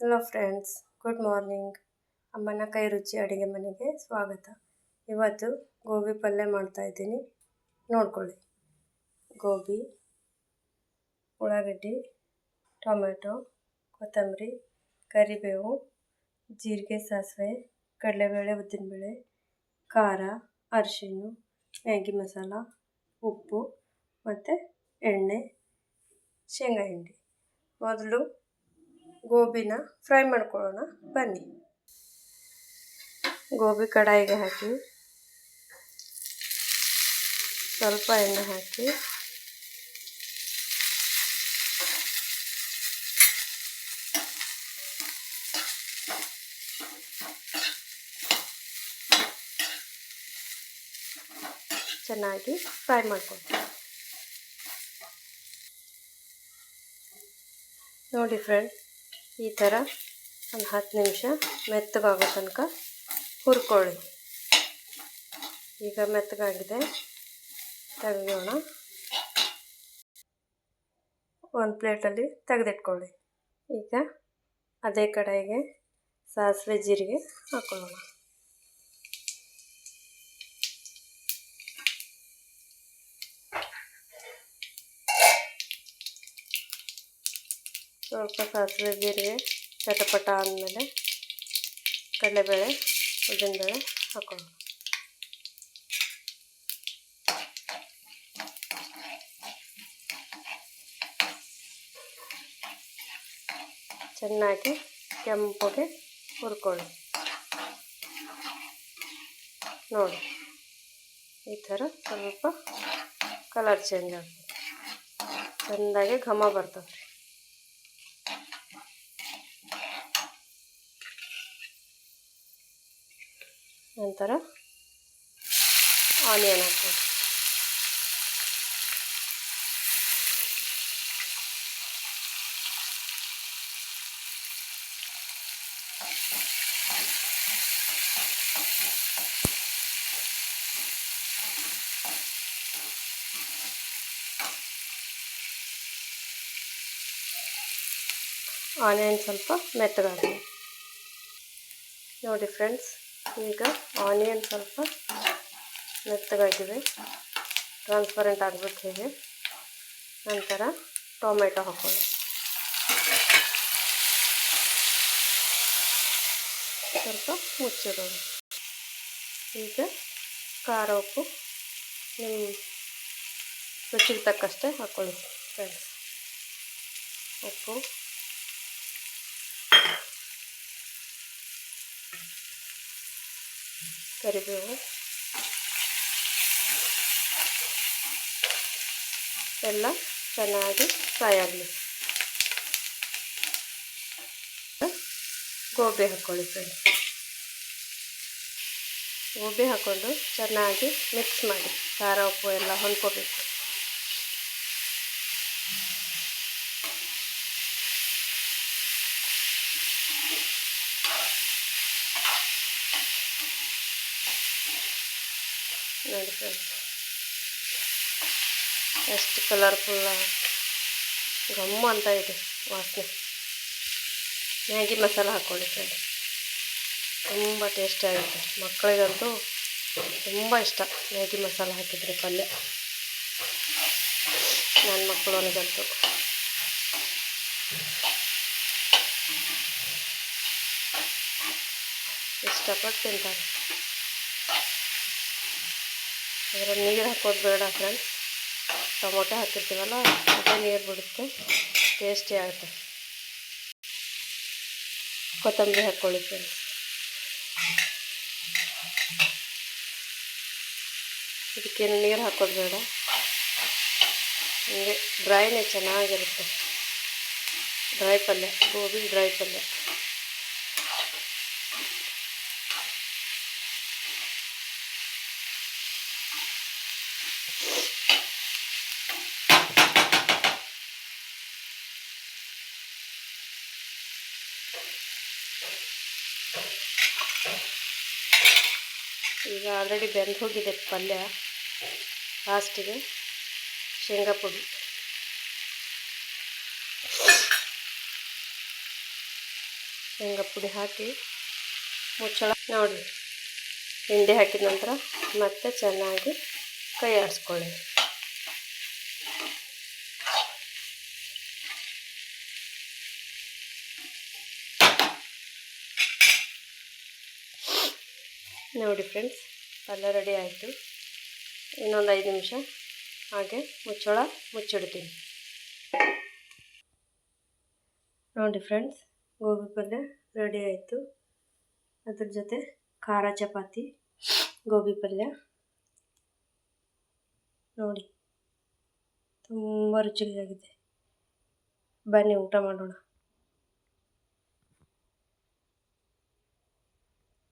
Hello friends, good morning. ಅಮ್ಮನ ಕೈ ರುಚಿ ಅಡುಗೆ ಮನೆಗೆ ಸ್ವಾಗತ. ಇವತ್ತು ಗೋಬಿ ಪಲ್ಯ ಮಾಡ್ತಾಯಿದ್ದೀನಿ, ನೋಡ್ಕೊಳ್ಳಿ. ಗೋಬಿ, ಉಳ್ಳಾಗಡ್ಡಿ, ಟೊಮೆಟೊ, ಕೊತ್ತಂಬರಿ, ಕರಿಬೇವು, ಜೀರಿಗೆ, ಸಾಸಿವೆ, ಕಡಲೆಬೇಳೆ, ಉದ್ದಿನಬೇಳೆ, ಖಾರ, ಅರಿಶಿಣ, ಮ್ಯಾಗಿ ಮಸಾಲ, ಉಪ್ಪು ಮತ್ತು ಎಣ್ಣೆ, ಶೇಂಗಾ ಹಿಂಡಿ. ಮೊದಲು ಗೋಬಿನ ಫ್ರೈ ಮಾಡ್ಕೊಳ್ಳೋಣ ಬನ್ನಿ. ಗೋಬಿ ಕಡಾಯಿಗೆ ಹಾಕಿ ಸ್ವಲ್ಪ ಎಣ್ಣೆ ಹಾಕಿ ಚೆನ್ನಾಗಿ ಫ್ರೈ ಮಾಡ್ಕೊಳ್ತೀವಿ. ನೋಡಿ ಫ್ರೆಂಡ್, ಈ ಥರ ಒಂದು 10 ನಿಮಿಷ ಮೆತ್ತಗಾಗೋ ತನಕ ಹುರ್ಕೊಳ್ಳಿ. ಈಗ ಮೆತ್ತಗಾಗಿದೆ, ತೆಗೆಯೋಣ. ಒಂದು ಪ್ಲೇಟಲ್ಲಿ ತೆಗೆದಿಟ್ಕೊಳ್ಳಿ. ಈಗ ಅದೇ ಕಡಾಯಿಗೆ ಸಾಸಿವೆ ಜೀರಿಗೆ ಹಾಕೊಳ್ಳೋಣ. ಸ್ವಲ್ಪ ಸಾಸಿವೆ ಜೀರಿಗೆ ಚಟಪಟ ಆದಮೇಲೆ ಕಡಲೆಬೇಳೆ, ಉದ್ದಿನಬೇಳೆ ಹಾಕೊಳ್ಳೋಣ. ಚೆನ್ನಾಗಿ ಕೆಂಪಗೆ ಹುರ್ಕೊಳ್ಳಿ. ನೋಡಿ, ಈ ಥರ ಸ್ವಲ್ಪ ಕಲರ್ ಚೇಂಜ್ ಆಗ್ತದೆ, ಚೆಂದಾಗಿ ಘಮ ಬರ್ತದೆ. ನಂತರ ಆನಿಯನ್ ಹಾಕ್ಬೋದು. ಆನಿಯನ್ ಸ್ವಲ್ಪ ಮೆತ್ತಗಾಗಲಿ. ನೋಡಿ ಫ್ರೆಂಡ್ಸ್, ಈಗ ಆನಿಯನ್ ಸ್ವಲ್ಪ ಮೆತ್ತಗಾಗಿದೆ, ಟ್ರಾನ್ಸ್ಪರೆಂಟ್ ಆಗಬೇಕು ಹೀಗೆ. ನಂತರ ಟೊಮೆಟೊ ಹಾಕೊಳ್ಳಿ. ಸ್ವಲ್ಪ ಮುಚ್ಚಿಡೋಣ. ಈಗ ಖಾರ, ಉಪ್ಪು ನಿಮ್ಮ ರುಚಿಗೆ ತಕ್ಕಷ್ಟೇ ಹಾಕ್ಕೊಳ್ಳಿ ಫ್ರೆಂಡ್ಸ್. ಉಪ್ಪು, ಕರಿಬೇವು ಎಲ್ಲ ಚೆನ್ನಾಗಿ ಫ್ರೈ ಆಗಲಿ. ಗೋಬಿ ಹಾಕ್ಕೊಳ್ಳಿ ಫ್ರೆಂಡ್ಸ್. ಗೋಬಿ ಹಾಕ್ಕೊಂಡು ಚೆನ್ನಾಗಿ ಮಿಕ್ಸ್ ಮಾಡಿ, ಖಾರ ಉಪ್ಪು ಎಲ್ಲ ಹೊಂದ್ಕೋಬೇಕು. ನೋಡಿ ಫ್ರೆಂಡ್ಸ್, ಎಷ್ಟು ಕಲರ್ಫುಲ್ಲ ಗಮ್ಮ ಅಂತ ಇದೆ ವಾಸನೆ. ಮ್ಯಾಗಿ ಮಸಾಲ ಹಾಕ್ಕೊಳ್ಳಿ ಫ್ರೆಂಡ್ಸ್, ತುಂಬ ಟೇಸ್ಟಿಯಾಗಿರುತ್ತೆ. ಮಕ್ಕಳಿಗಂತೂ ತುಂಬ ಇಷ್ಟ ಮ್ಯಾಗಿ ಮಸಾಲ ಹಾಕಿದರೆ ಪಲ್ಯ. ನನ್ನ ಮಕ್ಕಳಿಗಂತೂ ಇಷ್ಟಪಟ್ಟು ತಿಂತಾರೆ. ಅದರಲ್ಲಿ ನೀರು ಹಾಕೋದು ಬೇಡ ಫ್ರೆಂಡ್ಸ್, ಟೊಮೊಟೊ ಹಾಕಿರ್ತೀವಲ್ಲ ಅದೇ ನೀರು ಬಿಡುತ್ತೆ, ಟೇಸ್ಟಿ ಆಗುತ್ತೆ. ಕೊತ್ತಂಬರಿ ಹಾಕ್ಕೊಳ್ಳಿ ಫ್ರೆಂಡ್ಸ್. ಇದಕ್ಕೇನು ನೀರು ಹಾಕೋದು ಬೇಡ, ಹೀಗೆ ಡ್ರೈನೇ ಚೆನ್ನಾಗಿರುತ್ತೆ. ಡ್ರೈ ಪಲ್ಯ, ಗೋಬಿ ಡ್ರೈ ಪಲ್ಯ. ಈಗ ಆಲ್ರೆಡಿ ಬೆಂದು ಹೋಗಿದೆ ಪಲ್ಯ. ಲಾಸ್ಟಿಗೆ ಶೇಂಗಾ ಪುಡಿ, ಶೇಂಗಾ ಪುಡಿ ಹಾಕಿ ಮುಚ್ಚಳ ನೋಡಿ. ಹಿಂಡಿ ಹಾಕಿದ ನಂತರ ಮತ್ತೆ ಚೆನ್ನಾಗಿ ಕೈ ಆಡಿಸ್ಕೊಳ್ಳಿ. ನೋಡಿ ಫ್ರೆಂಡ್ಸ್, ಪಲ್ಯ ರೆಡಿ ಆಯಿತು. ಇನ್ನೊಂದು 5 ನಿಮಿಷ ಹಾಗೆ ಮುಚ್ಚಳ ಮುಚ್ಚಿಡ್ತೀನಿ. ನೋಡಿ ಫ್ರೆಂಡ್ಸ್, ಗೋಬಿ ಪಲ್ಯ ರೆಡಿ ಆಯಿತು. ಅದ್ರ ಜೊತೆ ಖಾರ ಚಪಾತಿ, ಗೋಬಿ ಪಲ್ಯ ನೋಡಿ, ತುಂಬ ರುಚಿಯಾಗಿದೆ. ಬನ್ನಿ ಊಟ ಮಾಡೋಣ.